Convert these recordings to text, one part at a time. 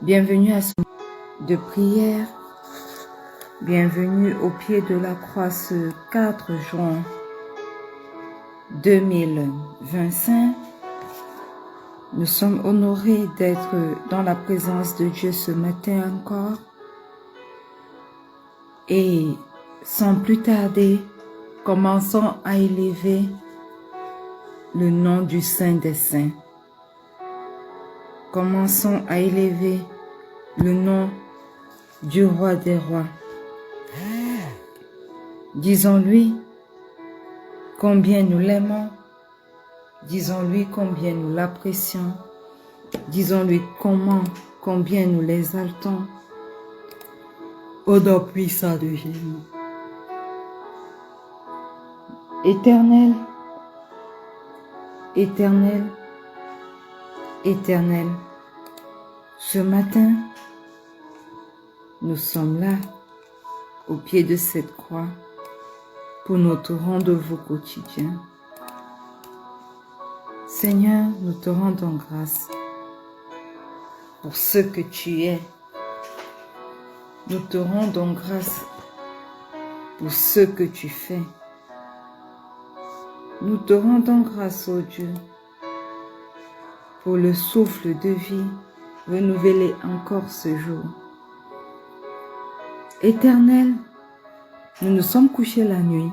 Bienvenue à ce moment de prière. Bienvenue au pied de la croix ce 4 juin 2025. Nous sommes honorés d'être dans la présence de Dieu ce matin encore. Et sans plus tarder, commençons à élever le nom du Saint des Saints. Commençons à élever le nom du Roi des Rois. Disons-lui combien nous l'aimons. Disons-lui combien nous l'apprécions. Disons-lui combien nous l'exaltons. Au nom puissant de Jésus. Éternel, éternel, éternel, ce matin, nous sommes là, au pied de cette croix, pour notre rendez-vous quotidien. Seigneur, nous te rendons grâce pour ce que tu es. Nous te rendons grâce pour ce que tu fais. Nous te rendons grâce, ô Dieu, pour le souffle de vie renouvelé encore ce jour. Éternel, nous nous sommes couchés la nuit.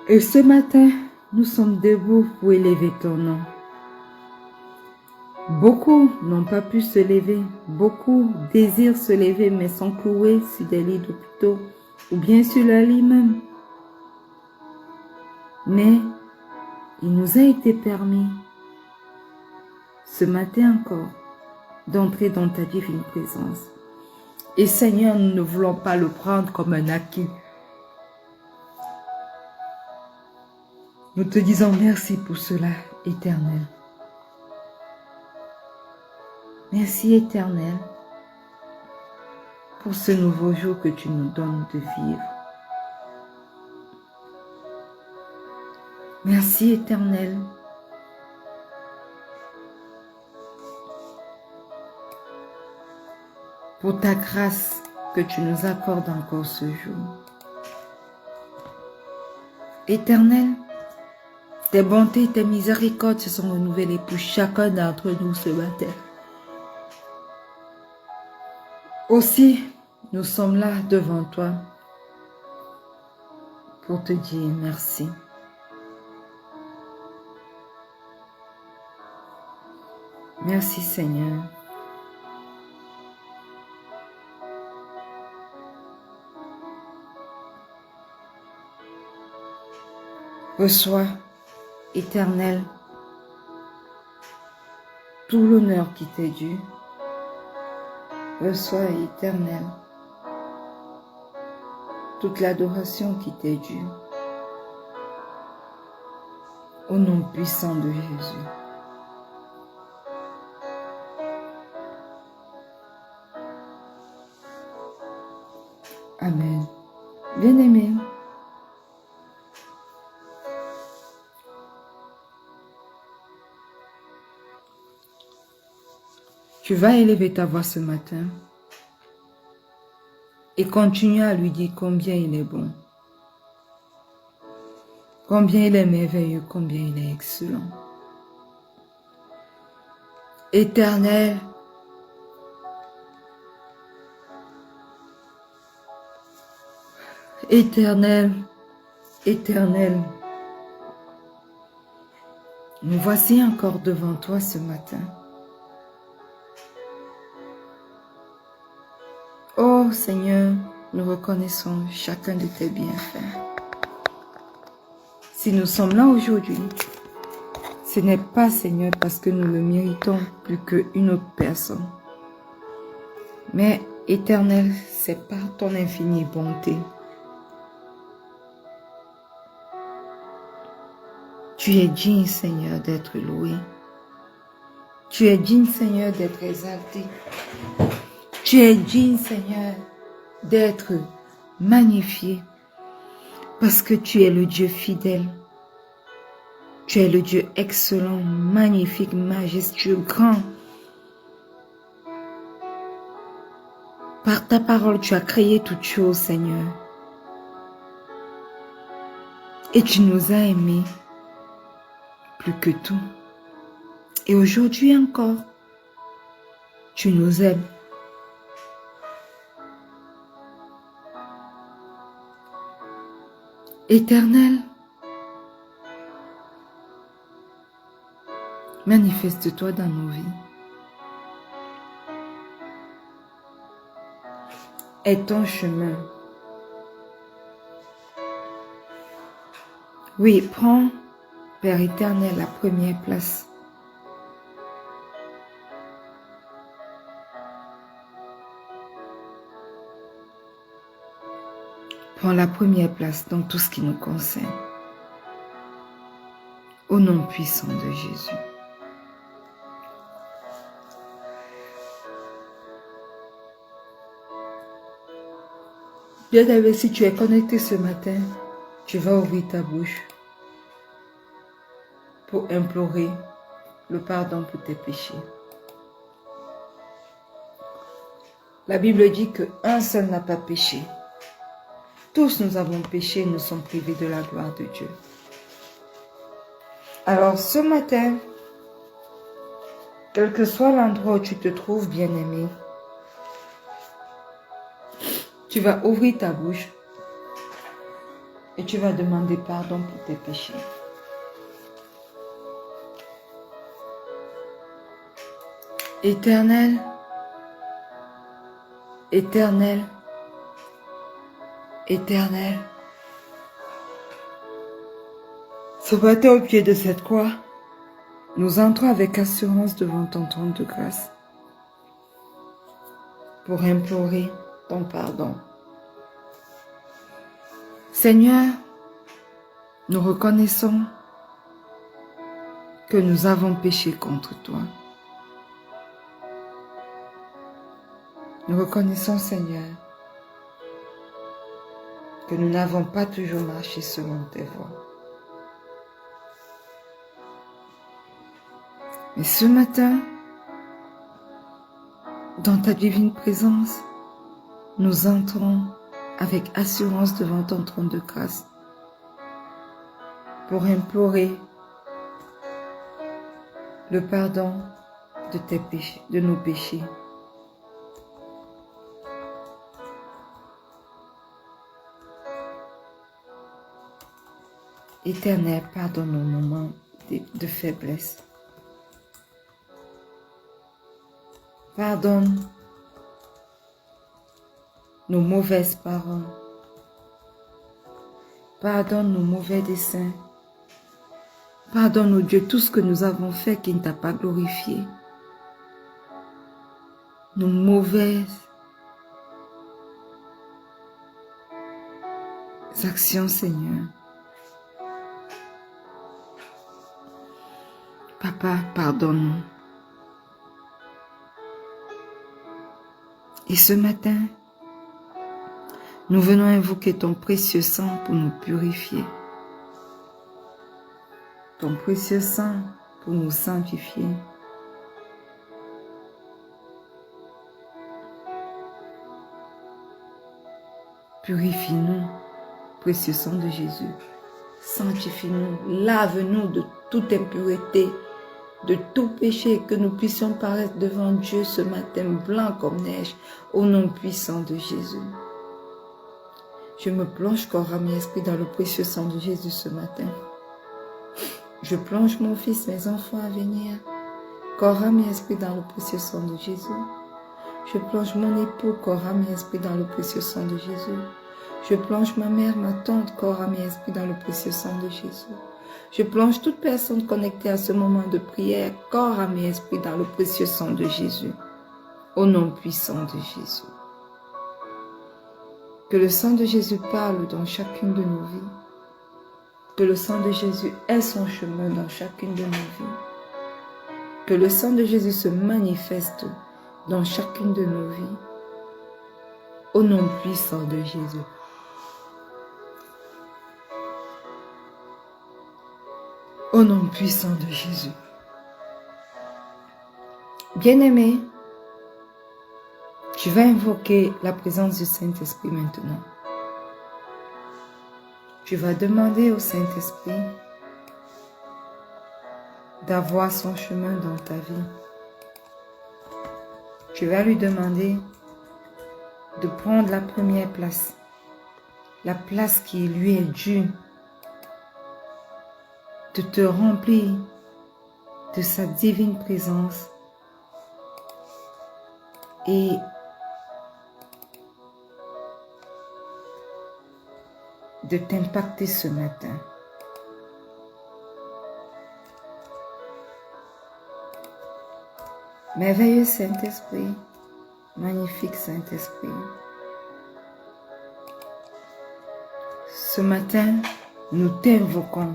Et ce matin, nous sommes debout pour élever ton nom. Beaucoup n'ont pas pu se lever, beaucoup désirent se lever mais sont cloués sur des lits d'hôpitaux ou bien sur leur lit même. Mais il nous a été permis, ce matin encore, d'entrer dans ta divine présence. Et Seigneur, nous ne voulons pas le prendre comme un acquis. Nous te disons merci pour cela, Éternel. Merci, Éternel, pour ce nouveau jour que tu nous donnes de vivre. Merci, Éternel, pour ta grâce que tu nous accordes encore ce jour. Éternel, tes bontés et tes miséricordes se sont renouvelées pour chacun d'entre nous ce matin. Aussi, nous sommes là devant toi pour te dire merci. Merci Seigneur. Reçois, Éternel, tout l'honneur qui t'est dû. Reçois, Éternel, toute l'adoration qui t'est due. Au nom puissant de Jésus. Amen. Bien-aimé, tu vas élever ta voix ce matin et continuer à lui dire combien il est bon, combien il est merveilleux, combien il est excellent. Éternel, Éternel, Éternel, nous voici encore devant toi ce matin. Oh Seigneur, nous reconnaissons chacun de tes bienfaits. Si nous sommes là aujourd'hui, ce n'est pas, Seigneur, parce que nous le méritons plus qu'une autre personne. Mais, Éternel, c'est par ton infinie bonté. Tu es digne, Seigneur, d'être loué. Tu es digne, Seigneur, d'être exalté. Tu es digne, Seigneur, d'être magnifié. Parce que tu es le Dieu fidèle. Tu es le Dieu excellent, magnifique, majestueux, grand, Par ta parole, tu as créé toutes choses, Seigneur. Et tu nous as aimés plus que tout. Et aujourd'hui encore, tu nous aimes. Éternel, manifeste-toi dans nos vies. Aie ton chemin. Oui, prends, Père éternel, la première place. Prends la première place dans tout ce qui nous concerne. Au nom puissant de Jésus. Bien-aimé, si tu es connecté ce matin, tu vas ouvrir ta bouche pour implorer le pardon pour tes péchés. La Bible dit qu'un seul n'a pas péché. Tous nous avons péché et nous sommes privés de la gloire de Dieu. Alors ce matin, quel que soit l'endroit où tu te trouves, bien-aimé, tu vas ouvrir ta bouche et tu vas demander pardon pour tes péchés. Éternel, Éternel, Éternel, ce matin au pied de cette croix, nous entrons avec assurance devant ton trône de grâce pour implorer ton pardon. Seigneur, nous reconnaissons que nous avons péché contre toi. Nous reconnaissons, Seigneur, que nous n'avons pas toujours marché selon tes voies. Mais ce matin, dans ta divine présence, nous entrons avec assurance devant ton trône de grâce pour implorer le pardon de tes péchés, de nos péchés. Éternel, pardonne nos moments de faiblesse. Pardonne nos mauvaises paroles. Pardonne nos mauvais desseins. Pardonne, oh Dieu, tout ce que nous avons fait qui ne t'a pas glorifié. Nos mauvaises actions, Seigneur. Papa, pardonne-nous. Et ce matin, nous venons invoquer ton précieux sang pour nous purifier. Ton précieux sang pour nous sanctifier. Purifie-nous, précieux sang de Jésus. Sanctifie-nous, lave-nous de toute impureté, de tout péché, que nous puissions paraître devant Dieu ce matin blanc comme neige, au nom puissant de Jésus. Je me plonge corps, âme et esprit dans le précieux sang de Jésus ce matin. Je plonge mon fils, mes enfants à venir, corps, âme et esprit dans le précieux sang de Jésus. Je plonge mon époux, corps, âme et esprit dans le précieux sang de Jésus. Je plonge ma mère, ma tante, corps, âme et esprit dans le précieux sang de Jésus. Je plonge toute personne connectée à ce moment de prière, corps, âme et esprit dans le précieux sang de Jésus. Au nom puissant de Jésus. Que le sang de Jésus parle dans chacune de nos vies. Que le sang de Jésus ait son chemin dans chacune de nos vies. Que le sang de Jésus se manifeste dans chacune de nos vies. Au nom puissant de Jésus. Au nom puissant de Jésus. Bien-aimés, Tu vas invoquer la présence du Saint-Esprit maintenant. Tu vas demander au Saint-Esprit d'avoir son chemin dans ta vie. Tu vas lui demander de prendre la première place, la place qui lui est due, de te remplir de sa divine présence et de t'impacter ce matin. Merveilleux Saint-Esprit, magnifique Saint-Esprit. Ce matin, nous t'invoquons.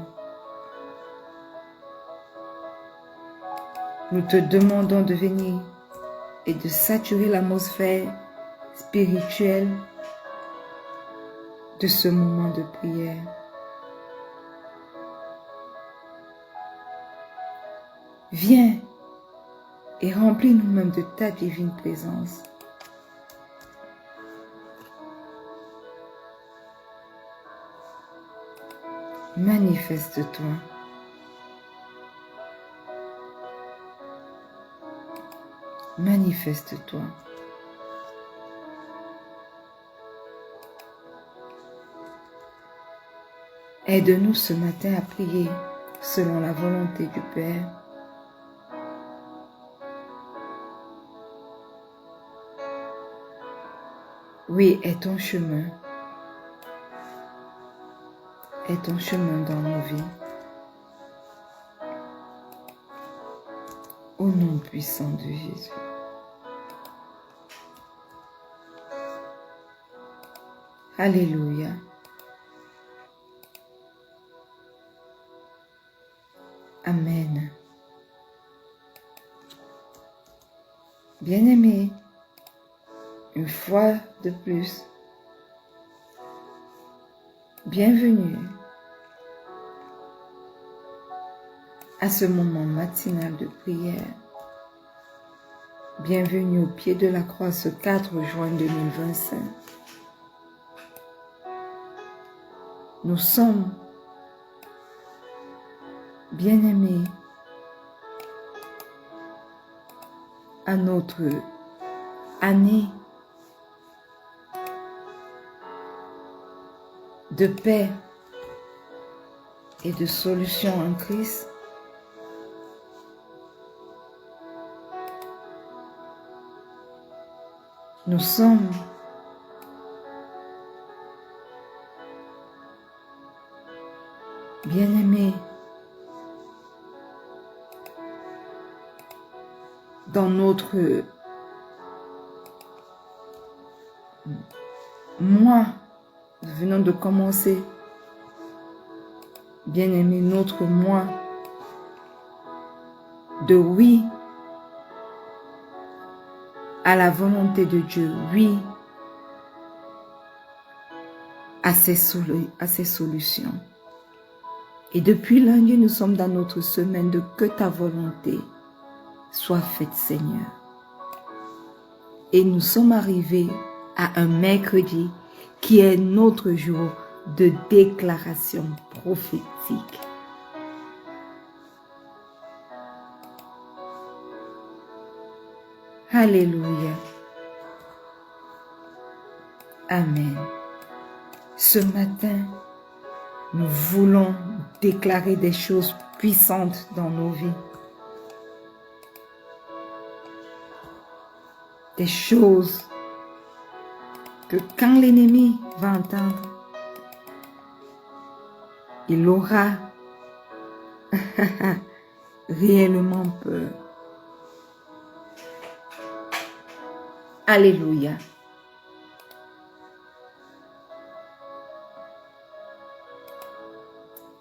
Nous te demandons de venir et de saturer l'atmosphère spirituelle de ce moment de prière. Viens et remplis nous-mêmes de ta divine présence. Manifeste-toi. Manifeste-toi. Aide-nous ce matin à prier selon la volonté du Père. Oui, est ton chemin. Est ton chemin dans nos vies. Au nom puissant de Jésus. Alléluia. Amen. Bien-aimés, une fois de plus, bienvenue à ce moment matinal de prière. Bienvenue au pied de la croix ce 4 juin 2025. Nous sommes bien-aimés à notre année de paix et de solution en Christ. Nous sommes bien-aimés dans notre mois. Nous venons de commencer, bien-aimés, notre mois de oui à la volonté de Dieu, oui à ses solutions. Et depuis lundi, nous sommes dans notre semaine de que ta volonté soit faite, Seigneur. Et nous sommes arrivés à un mercredi qui est notre jour de déclaration prophétique. Alléluia. Amen. Ce matin, nous voulons déclarer des choses puissantes dans nos vies. Des choses que quand l'ennemi va entendre, il aura réellement peur. Alléluia.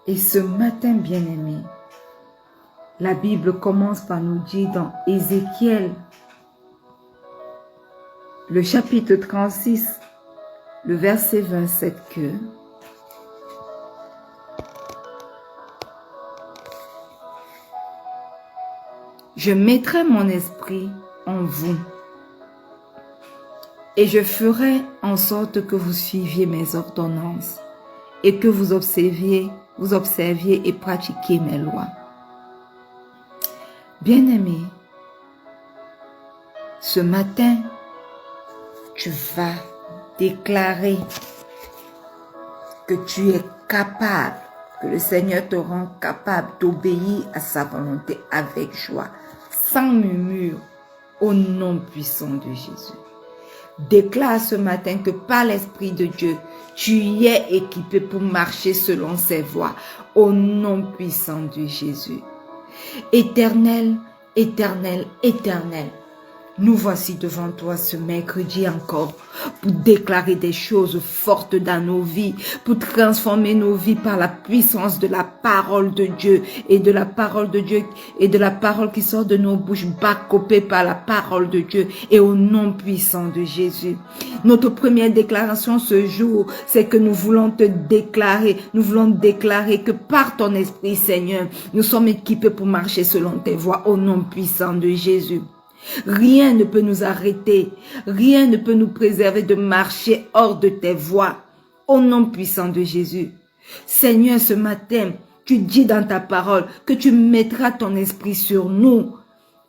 Et ce matin, bien-aimé, la Bible commence par nous dire dans Ézéchiel, le chapitre 36, le verset 27 que je mettrai mon esprit en vous Et je ferai en sorte que vous suiviez mes ordonnances et que vous observiez et pratiquiez mes lois. Bien-aimé, ce matin, tu vas déclarer que tu es capable, que le Seigneur te rend capable d'obéir à sa volonté avec joie, sans murmure, au nom puissant de Jésus. Déclare ce matin que par l'Esprit de Dieu, tu y es équipé pour marcher selon ses voies, au nom puissant de Jésus. Éternel, éternel, éternel, nous voici devant toi ce mercredi encore pour déclarer des choses fortes dans nos vies, pour transformer nos vies par la puissance de la parole de Dieu et de la parole de Dieu et de la parole qui sort de nos bouches, bacopée par la parole de Dieu et au nom puissant de Jésus. Notre première déclaration ce jour, c'est que nous voulons te déclarer, que par ton Esprit, Seigneur, nous sommes équipés pour marcher selon tes voies au nom puissant de Jésus. Rien ne peut nous arrêter, rien ne peut nous préserver de marcher hors de tes voies, au nom puissant de Jésus. Seigneur, ce matin, tu dis dans ta parole que tu mettras ton esprit sur nous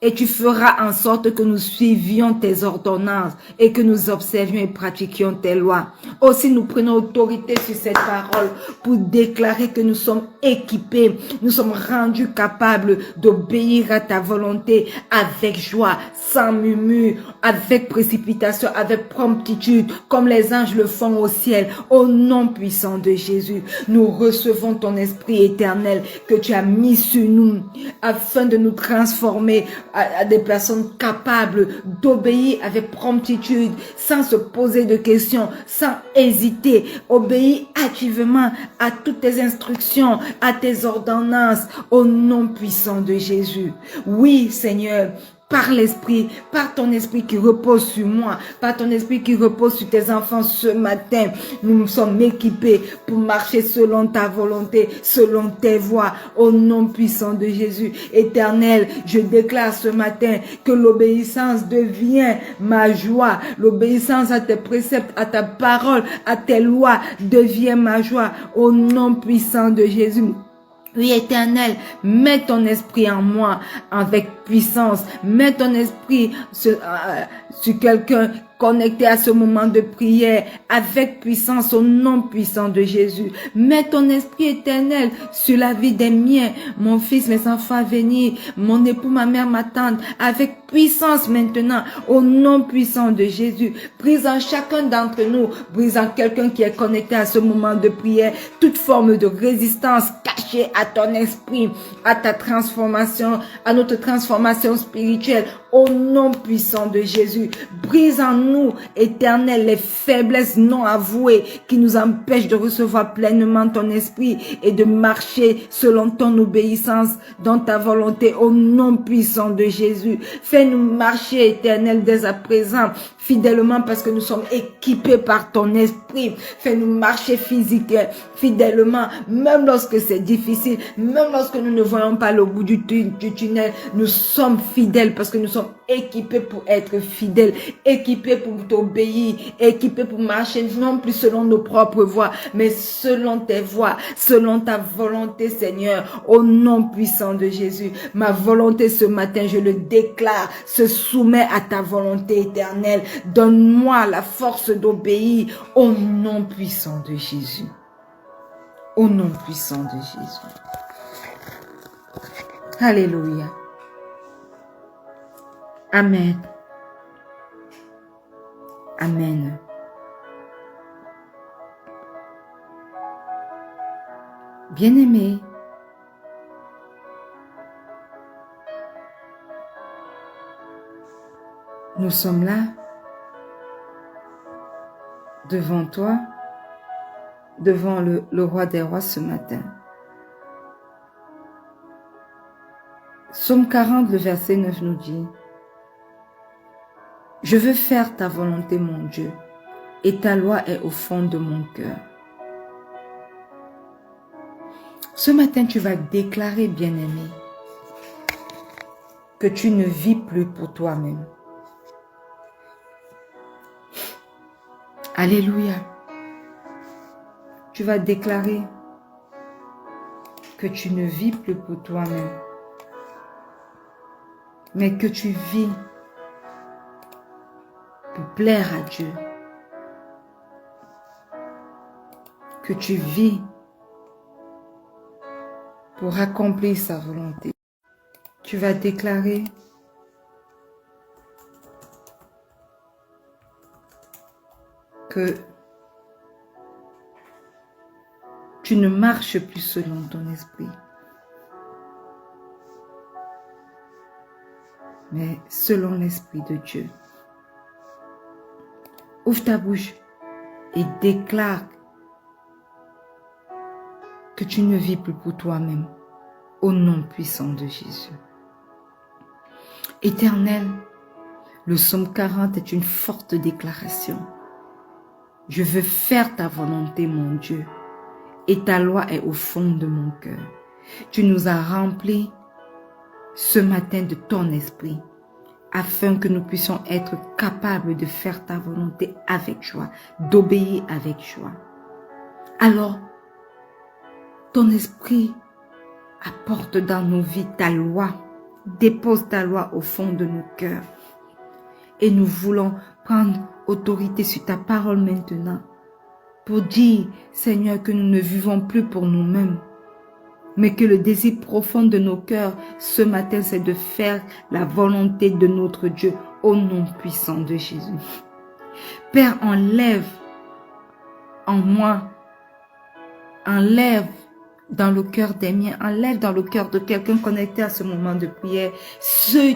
et tu feras en sorte que nous suivions tes ordonnances et que nous observions et pratiquions tes lois. Aussi, nous prenons autorité sur cette parole pour déclarer que nous sommes équipés, nous sommes rendus capables d'obéir à ta volonté avec joie, sans murmure, avec précipitation, avec promptitude, comme les anges le font au ciel, au nom puissant de Jésus. Nous recevons ton esprit éternel que tu as mis sur nous afin de nous transformer à des personnes capables d'obéir avec promptitude, sans se poser de questions, sans hésiter, obéir activement à toutes tes instructions, à tes ordonnances, au nom puissant de Jésus. Oui, Seigneur, par l'Esprit, par ton Esprit qui repose sur moi, par ton Esprit qui repose sur tes enfants ce matin, nous sommes équipés pour marcher selon ta volonté, selon tes voies, au nom puissant de Jésus. Éternel, je déclare ce matin que l'obéissance devient ma joie, l'obéissance à tes préceptes, à ta parole, à tes lois devient ma joie, au nom puissant de Jésus. Oui, Éternel, mets ton esprit en moi avec puissance. Mets ton esprit sur quelqu'un connecté à ce moment de prière avec puissance au nom puissant de Jésus. Mets ton esprit éternel sur la vie des miens, mon fils, mes enfants à venir, mon époux, ma mère, ma tante, avec puissance maintenant au nom puissant de Jésus. Brise en chacun d'entre nous, brise en quelqu'un qui est connecté à ce moment de prière, toute forme de résistance cachée à ton esprit, à ta transformation, à notre transformation spirituelle au nom puissant de Jésus. Brise en nous, Éternel, les faiblesses non avouées qui nous empêchent de recevoir pleinement ton esprit et de marcher selon ton obéissance dans ta volonté au nom puissant de Jésus. Fais-nous marcher, Éternel, dès à présent, fidèlement parce que nous sommes équipés par ton esprit. Fais-nous marcher physiquement, fidèlement, même lorsque c'est difficile, même lorsque nous ne voyons pas le bout du tunnel, nous sommes fidèles parce que nous sommes équipés pour être fidèles, équipés pour t'obéir, équipés pour marcher non plus selon nos propres voies, mais selon tes voies, selon ta volonté, Seigneur, au nom puissant de Jésus. Ma volonté ce matin, je le déclare, se soumet à ta volonté éternelle. Donne-moi la force d'obéir au nom puissant de Jésus. Au nom puissant de Jésus. Alléluia. Amen. Amen. Bien-aimés, nous sommes là, devant toi, devant le roi des rois ce matin. Psaume 40, le verset 9 nous dit: « Je veux faire ta volonté, mon Dieu, et ta loi est au fond de mon cœur. » Ce matin, tu vas déclarer, bien-aimé, que tu ne vis plus pour toi-même. Alléluia. Tu vas déclarer que tu ne vis plus pour toi-même, mais que tu vis pour plaire à Dieu. Que tu vis pour accomplir sa volonté. Tu vas déclarer que tu ne marches plus selon ton esprit, mais selon l'Esprit de Dieu. Ouvre ta bouche et déclare que tu ne vis plus pour toi-même, au nom puissant de Jésus. Éternel, le psaume 40 est une forte déclaration. Je veux faire ta volonté, mon Dieu, et ta loi est au fond de mon cœur. Tu nous as remplis ce matin de ton esprit, afin que nous puissions être capables de faire ta volonté avec joie, d'obéir avec joie. Alors, ton esprit apporte dans nos vies ta loi, dépose ta loi au fond de nos cœurs. Et nous voulons prendre autorité sur ta parole maintenant pour dire, Seigneur, que nous ne vivons plus pour nous-mêmes, mais que le désir profond de nos cœurs ce matin, c'est de faire la volonté de notre Dieu au nom puissant de Jésus. Père, enlève en moi, enlève dans le cœur des miens, enlève dans le cœur de quelqu'un connecté à ce moment de prière,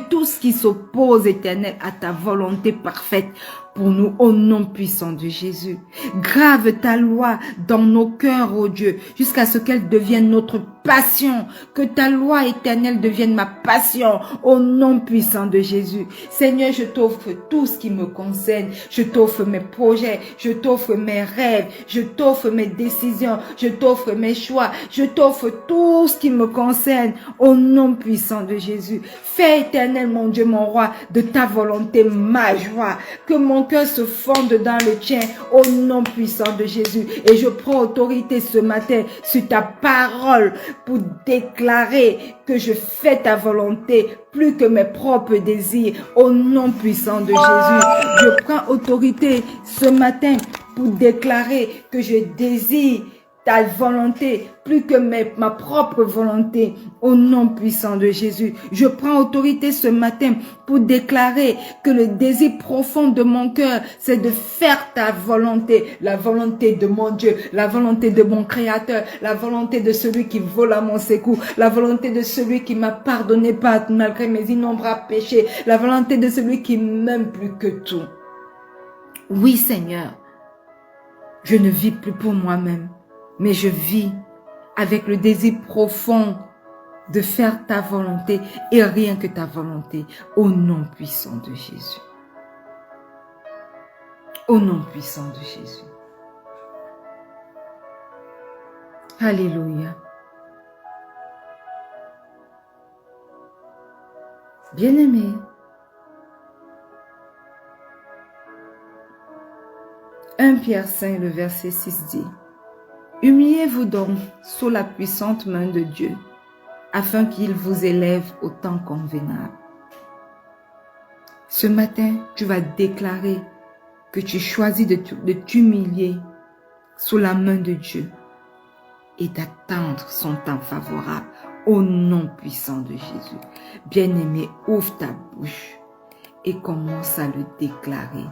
tout ce qui s'oppose, Éternel, à ta volonté parfaite pour nous, au nom puissant de Jésus. Grave ta loi dans nos cœurs, ô Dieu, jusqu'à ce qu'elle devienne notre passion, que ta loi éternelle devienne ma passion, au nom puissant de Jésus. Seigneur, je t'offre tout ce qui me concerne, je t'offre mes projets, je t'offre mes rêves, je t'offre mes décisions, je t'offre mes choix, je t'offre tout ce qui me concerne, au nom puissant de Jésus. Fais, Éternel, mon Dieu, mon roi, de ta volonté ma joie, que mon cœur se fonde dans le tien, au nom puissant de Jésus. Et je prends autorité ce matin sur ta parole pour déclarer que je fais ta volonté plus que mes propres désirs, au nom puissant de Jésus. Je prends autorité ce matin pour déclarer que je désire ta volonté plus que ma propre volonté, au nom puissant de Jésus. Je prends autorité ce matin pour déclarer que le désir profond de mon cœur, c'est de faire ta volonté, la volonté de mon Dieu, la volonté de mon Créateur, la volonté de celui qui vole à mon secours, la volonté de celui qui m'a pardonné malgré mes innombrables péchés, la volonté de celui qui m'aime plus que tout. Oui, Seigneur, je ne vis plus pour moi-même, mais je vis avec le désir profond de faire ta volonté et rien que ta volonté, au nom puissant de Jésus. Au nom puissant de Jésus. Alléluia. Bien-aimé, Pierre 5, le verset 6 dit: humiliez-vous donc sous la puissante main de Dieu, afin qu'il vous élève au temps convenable. Ce matin, tu vas déclarer que tu choisis de t'humilier sous la main de Dieu et d'attendre son temps favorable au nom puissant de Jésus. Bien-aimé, ouvre ta bouche et commence à le déclarer.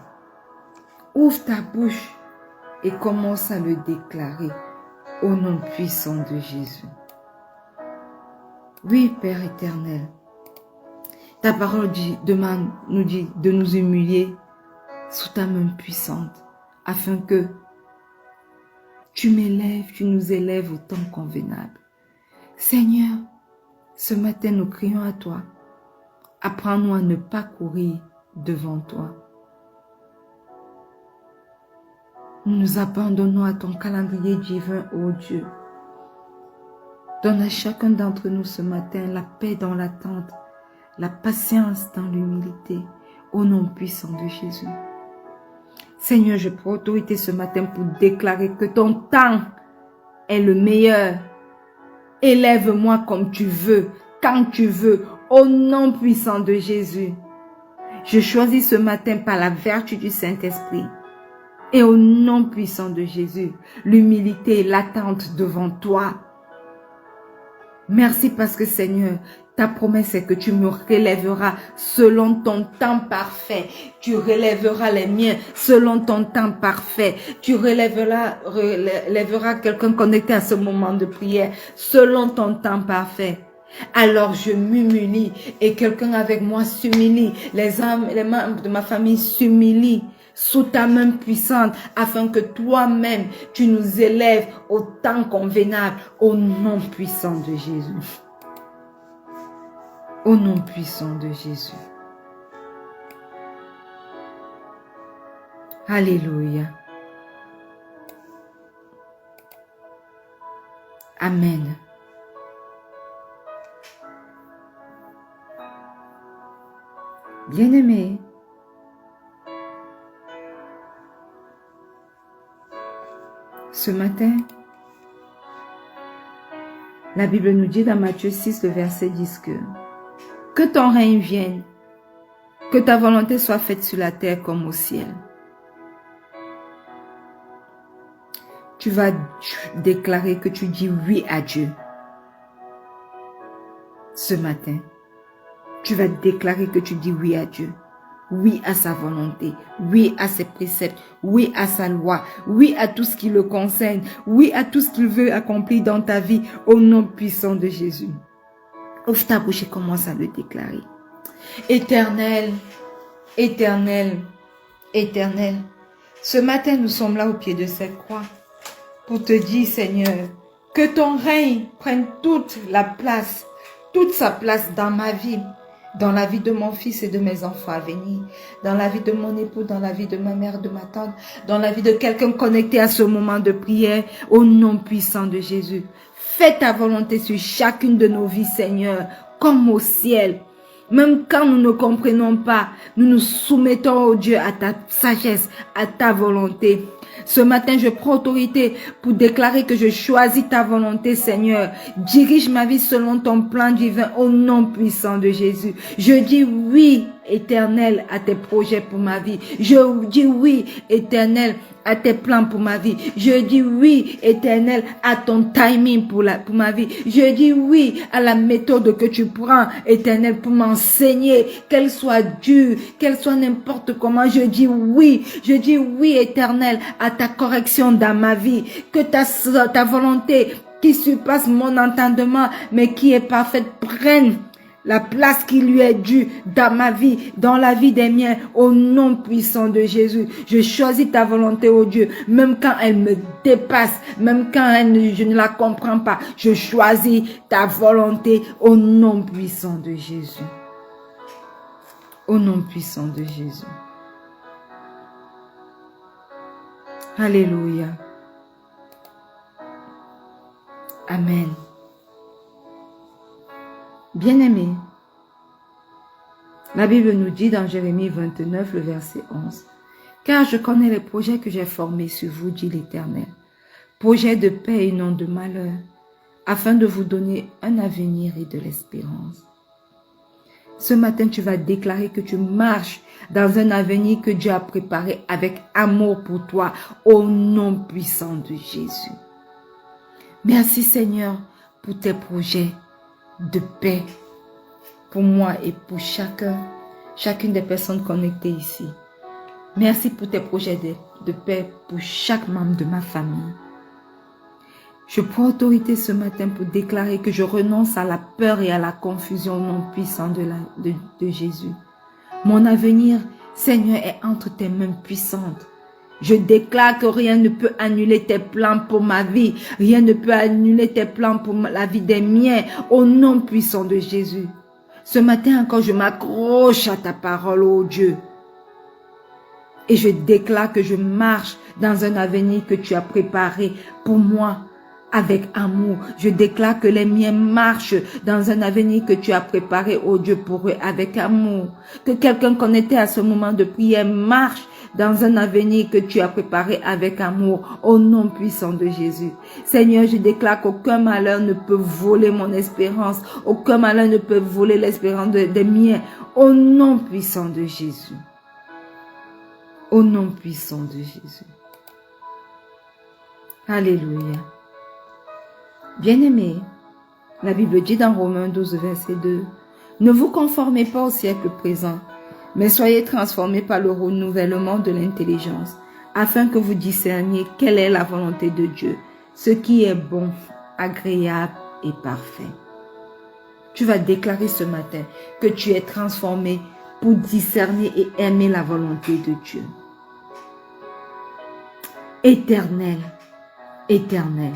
Ouvre ta bouche et commence à le déclarer au nom puissant de Jésus. Oui, Père éternel, ta parole nous dit de nous humilier sous ta main puissante, afin que tu m'élèves, tu nous élèves au temps convenable. Seigneur, ce matin nous crions à toi. Apprends-nous à ne pas courir devant toi. Nous nous abandonnons à ton calendrier divin, ô Dieu. Donne à chacun d'entre nous ce matin la paix dans l'attente, la patience dans l'humilité, au nom puissant de Jésus. Seigneur, je prends autorité ce matin pour déclarer que ton temps est le meilleur. Élève-moi comme tu veux, quand tu veux, au nom puissant de Jésus. Je choisis ce matin par la vertu du Saint-Esprit et au nom puissant de Jésus, l'humilité et l'attente devant toi. Merci parce que Seigneur, ta promesse est que tu me relèveras selon ton temps parfait. Tu relèveras les miens selon ton temps parfait. Tu relèveras quelqu'un connecté à ce moment de prière selon ton temps parfait. Alors je m'humilie et quelqu'un avec moi s'humilie. Les membres de ma famille s'humilient sous ta main puissante afin que toi-même tu nous élèves au temps convenable au nom puissant de Jésus. Au nom puissant de Jésus. Alléluia. Amen. Bien-aimés, ce matin, la Bible nous dit dans Matthieu 6, le verset 10 que ton règne vienne, que ta volonté soit faite sur la terre comme au ciel. Tu vas déclarer que tu dis oui à Dieu. Ce matin, tu vas déclarer que tu dis oui à Dieu. Oui à sa volonté, oui à ses préceptes, oui à sa loi, oui à tout ce qui le concerne, oui à tout ce qu'il veut accomplir dans ta vie au nom puissant de Jésus. Ouvre ta bouche et commence à le déclarer. Éternel, éternel, éternel, ce matin nous sommes là au pied de cette croix pour te dire, Seigneur, que ton règne prenne toute sa place dans ma vie, dans la vie de mon fils et de mes enfants à venir, dans la vie de mon époux, dans la vie de ma mère, de ma tante, dans la vie de quelqu'un connecté à ce moment de prière, au nom puissant de Jésus. Fais ta volonté sur chacune de nos vies, Seigneur, comme au ciel. Même quand nous ne comprenons pas, nous nous soumettons, oh Dieu, à ta sagesse, à ta volonté. Ce matin, je prends autorité pour déclarer que je choisis ta volonté, Seigneur. Dirige ma vie selon ton plan divin au nom puissant de Jésus. Je dis oui, Éternel, à tes projets pour ma vie. Je dis oui, Éternel, à tes plans pour ma vie. Je dis oui, Éternel, à ton timing pour ma vie. Je dis oui à la méthode que tu prends, Éternel, pour m'enseigner, qu'elle soit dure, qu'elle soit n'importe comment. Je dis oui, Éternel, à ta correction dans ma vie. Que ta volonté qui surpasse mon entendement, mais qui est parfaite, prenne la place qui lui est due dans ma vie, dans la vie des miens, au nom puissant de Jésus. Je choisis ta volonté, oh Dieu, même quand elle me dépasse, même quand je ne la comprends pas. Je choisis ta volonté au nom puissant de Jésus. Au nom puissant de Jésus. Alléluia. Amen. Bien-aimés, la Bible nous dit dans Jérémie 29, le verset 11, « Car je connais les projets que j'ai formés sur vous, dit l'Éternel, projets de paix et non de malheur, afin de vous donner un avenir et de l'espérance. » Ce matin, tu vas déclarer que tu marches dans un avenir que Dieu a préparé avec amour pour toi, au nom puissant de Jésus. Merci Seigneur pour tes projets de paix pour moi et pour chacune des personnes connectées ici. Merci pour tes projets de paix pour chaque membre de ma famille. Je prends autorité ce matin pour déclarer que je renonce à la peur et à la confusion au nom puissant de Jésus. Mon avenir, Seigneur, est entre tes mains puissantes. Je déclare que rien ne peut annuler tes plans pour ma vie. Rien ne peut annuler tes plans pour la vie des miens. Au nom puissant de Jésus. Ce matin encore, je m'accroche à ta parole, ô Dieu. Et je déclare que je marche dans un avenir que tu as préparé pour moi. avec amour. Je déclare que les miens marchent dans un avenir que tu as préparé, oh Dieu, pour eux avec amour. Que quelqu'un connecté à ce moment de prière marche dans un avenir que tu as préparé avec amour, au nom puissant de Jésus. Seigneur, je déclare qu'aucun malheur ne peut voler mon espérance, aucun malheur ne peut voler l'espérance des miens, au nom puissant de Jésus. Au nom puissant de Jésus. Alléluia. Bien-aimés, la Bible dit dans Romains 12, verset 2, « Ne vous conformez pas au siècle présent, mais soyez transformés par le renouvellement de l'intelligence, afin que vous discerniez quelle est la volonté de Dieu, ce qui est bon, agréable et parfait. » Tu vas déclarer ce matin que tu es transformé pour discerner et aimer la volonté de Dieu. Éternel, éternel,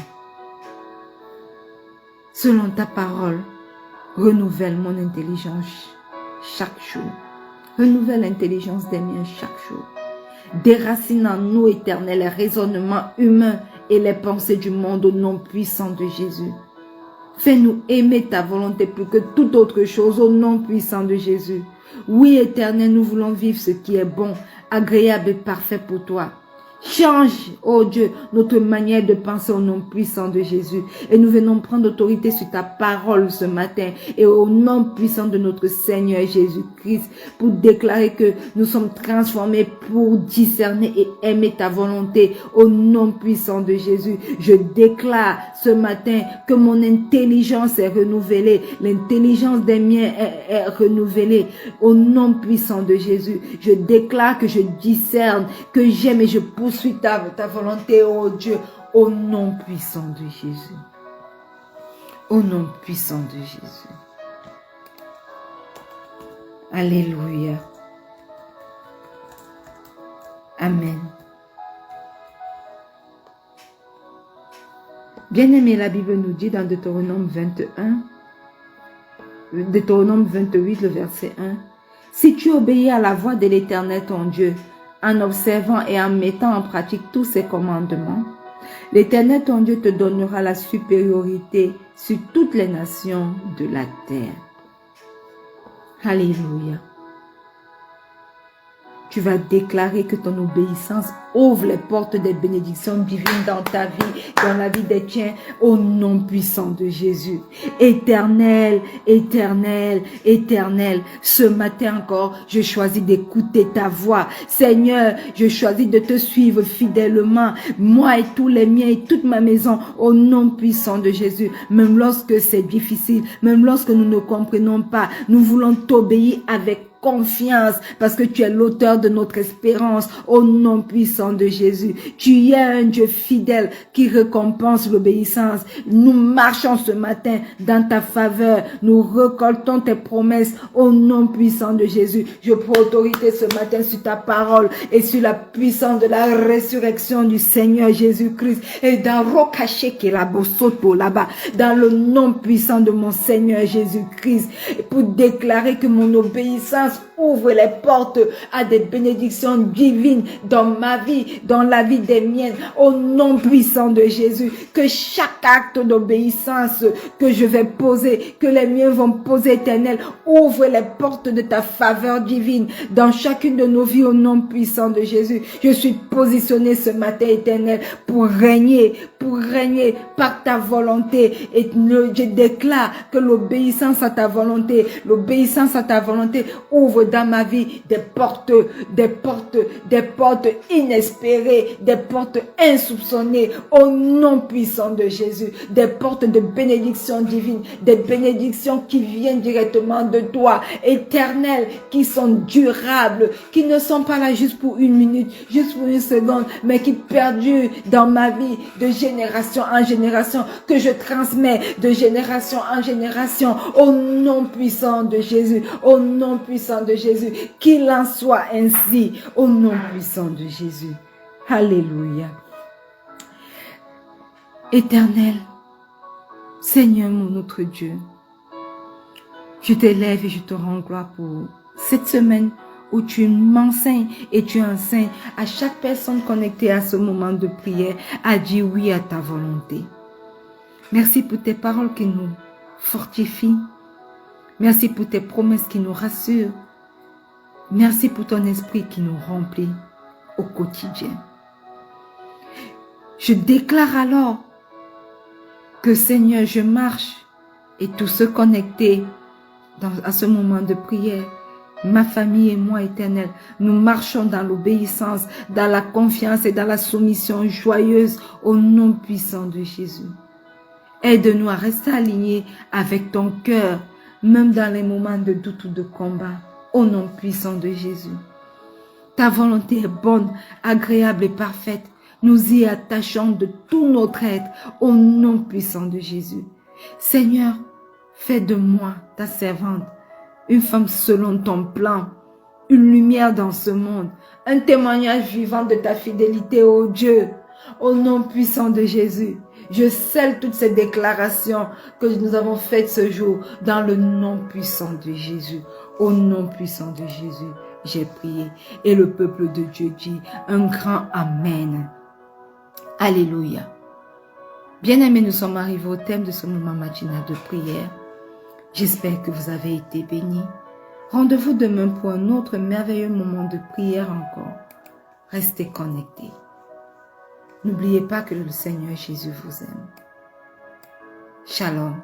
selon ta parole, renouvelle mon intelligence chaque jour. Renouvelle l'intelligence des miens chaque jour. Déracine en nous, éternel, les raisonnements humains et les pensées du monde au nom puissant de Jésus. Fais-nous aimer ta volonté plus que toute autre chose au nom puissant de Jésus. Oui, éternel, nous voulons vivre ce qui est bon, agréable et parfait pour toi. Change, oh Dieu, notre manière de penser au nom puissant de Jésus. Et nous venons prendre autorité sur ta parole ce matin et au nom puissant de notre Seigneur Jésus-Christ pour déclarer que nous sommes transformés pour discerner et aimer ta volonté au nom puissant de Jésus. Je déclare ce matin que mon intelligence est renouvelée. L'intelligence des miens est renouvelée au nom puissant de Jésus. Je déclare que je discerne, que j'aime et je poursuis ta volonté, oh Dieu, au nom puissant de Jésus. Au nom puissant de Jésus. Alléluia. Amen. Bien-aimé, la Bible nous dit dans Deutéronome 28, le verset 1, « Si tu obéis à la voix de l'Éternel ton Dieu, en observant et en mettant en pratique tous ses commandements, l'Éternel ton Dieu te donnera la supériorité sur toutes les nations de la terre. » Alléluia. Tu vas déclarer que ton obéissance ouvre les portes des bénédictions divines dans ta vie, dans la vie des tiens, au nom puissant de Jésus. Éternel, éternel, éternel, ce matin encore, je choisis d'écouter ta voix. Seigneur, je choisis de te suivre fidèlement, moi et tous les miens et toute ma maison, au nom puissant de Jésus. Même lorsque c'est difficile, même lorsque nous ne comprenons pas, nous voulons t'obéir avec confiance parce que tu es l'auteur de notre espérance au nom puissant de Jésus. Tu es un Dieu fidèle qui récompense l'obéissance. Nous marchons ce matin dans ta faveur. Nous récoltons tes promesses au nom puissant de Jésus. Je prends autorité ce matin sur ta parole et sur la puissance de la résurrection du Seigneur Jésus-Christ. Et dans Rokaché qui est là-bas, dans le nom puissant de mon Seigneur Jésus-Christ, pour déclarer que mon obéissance ouvre les portes à des bénédictions divines dans ma vie, dans la vie des miennes, au nom puissant de Jésus. Que chaque acte d'obéissance que je vais poser, que les miens vont poser, éternel, ouvre les portes de ta faveur divine dans chacune de nos vies au nom puissant de Jésus. Je suis positionné ce matin, éternel, pour régner par ta volonté. Et je déclare que l'obéissance à ta volonté ouvre dans ma vie des portes inespérées, des portes insoupçonnées au nom puissant de Jésus, des portes de bénédiction divine, des bénédictions qui viennent directement de toi, éternel, qui sont durables, qui ne sont pas là juste pour une minute, juste pour une seconde, mais qui perdurent dans ma vie de génération en génération, que je transmets de génération en génération au nom puissant de Jésus, au nom puissant de Jésus, qu'il en soit ainsi, au nom puissant de Jésus. Alléluia. Éternel, Seigneur mon notre Dieu, je t'élève et je te rends gloire pour cette semaine où tu m'enseignes et tu enseignes à chaque personne connectée à ce moment de prière à dire oui à ta volonté. Merci pour tes paroles qui nous fortifient. Merci pour tes promesses qui nous rassurent. Merci pour ton esprit qui nous remplit au quotidien. Je déclare alors que Seigneur, je marche et tous ceux connectés à ce moment de prière, ma famille et moi, Éternel, nous marchons dans l'obéissance, dans la confiance et dans la soumission joyeuse au nom puissant de Jésus. Aide-nous à rester alignés avec ton cœur, même dans les moments de doute ou de combat, au nom puissant de Jésus. Ta volonté est bonne, agréable et parfaite. Nous y attachons de tout notre être au nom puissant de Jésus. Seigneur, fais de moi, ta servante, une femme selon ton plan, une lumière dans ce monde, un témoignage vivant de ta fidélité, ô Dieu, au nom puissant de Jésus. Je scelle toutes ces déclarations que nous avons faites ce jour dans le nom puissant de Jésus. Au nom puissant de Jésus, j'ai prié. Et le peuple de Dieu dit un grand Amen. Alléluia. Bien-aimés, nous sommes arrivés au thème de ce moment matinal de prière. J'espère que vous avez été bénis. Rendez-vous demain pour un autre merveilleux moment de prière encore. Restez connectés. N'oubliez pas que le Seigneur Jésus vous aime. Shalom.